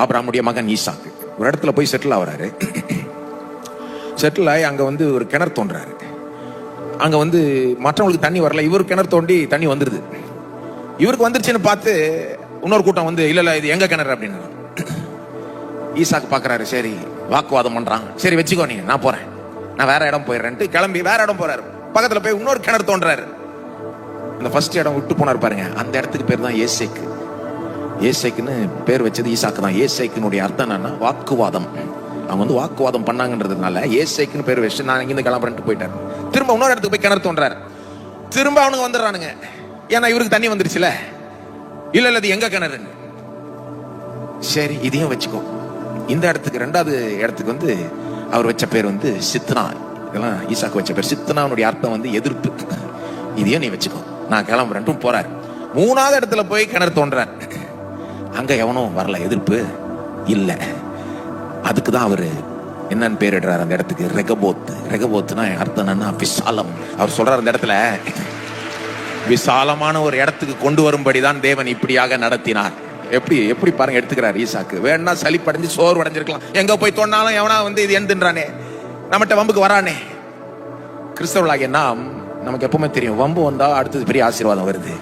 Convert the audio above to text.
ஆபிரகாமுடைய மகன் ஈசாக்கு ஒரு இடத்துல போய் செட்டில் ஆகுறாரு. செட்டில் ஆகி அங்க வந்து ஒரு கிணறு தோன்றாரு. அங்க வந்து மற்றவங்களுக்கு தண்ணி வரல, இவர் கிணறு தோண்டி தண்ணி வந்துருது. இவருக்கு வந்துருச்சுன்னு பார்த்து இன்னொரு கூட்டம் வந்து இல்ல இது எங்க கிணறு அப்படின்னு. ஈசாக்கு பாக்குறாரு, சரி வாக்குவாதம் பண்றான், சரி வச்சுக்கோ நீங்க, நான் போறேன், நான் வேற இடம் போயிடுறேன்ட்டு கிளம்பி வேற இடம் போறாரு. பக்கத்துல போய் இன்னொரு கிணறு தோன்றாரு. அந்த ஃபர்ஸ்ட் இடம் விட்டு போனார் பாருங்க, அந்த இடத்துக்கு பேர் தான் ஏசேக்கு. ஏசேக்குன்னு பேர் வச்சது ஈசாக்கு தான். ஏசேக்கினுடைய அர்த்தம் என்னன்னா வாக்குவாதம். அவங்க வந்து வாக்குவாதம் பண்ணாங்கன்றதுனால ஏசேக்குன்னு பேர் வச்சு நான் இங்கிருந்து கிளம்புறேன்ட்டு போயிட்டாரு. திரும்ப இன்னொரு இடத்துக்கு போய் கிணறு தோன்றாரு. திரும்ப அவனுக்கு வந்துடுறானுங்க, ஏன்னா இவருக்கு தண்ணி வந்துருச்சுல. இல்ல இது எங்க கிணறுன்னு. சரி இதையும் வச்சுக்கோ. இந்த இடத்துக்கு ரெண்டாவது இடத்துக்கு வந்து அவர் வச்ச பேர் வந்து சித்னா. இதெல்லாம் ஈசாக்கு வச்ச பேர். சித்னாவுடைய அர்த்தம் வந்து எதிர்ப்பு. இதையும் நீ வச்சுக்கோ, நான் கிளம்புறேன்ட்டும் போறாரு. மூணாவது இடத்துல போய் கிணறு தோன்றார். அங்க எவனும் வரல, எதிர்ப்பு இல்ல. அதுக்குதான் அவரு என்னன்னு பேரிடுறாரு அந்த இடத்துக்கு, ரெகபோத். ரெகபோத்னா அர்த்தம் என்னன்னா விசாலம். அவர் சொல்றாரு அந்த இடத்துல விசாலமான ஒரு இடத்துக்கு கொண்டு வரும்படிதான் தேவன் இப்படியாக நடத்தினார். எப்படி எப்படி பாருங்க எடுத்துக்கிறார் ஈசாக்கு. வேணா சலிப்படைஞ்சு சோறு அடைஞ்சிருக்கலாம், எங்க போய் தோணாலும் எவனா வந்து இது எந்துன்றானே, நம்மகிட்ட வம்புக்கு வரானே. கிறிஸ்தவர்களாகிய நாம் நமக்கு எப்பவுமே தெரியும், வம்பு வந்தா அடுத்தது பெரிய ஆசீர்வாதம் வருது.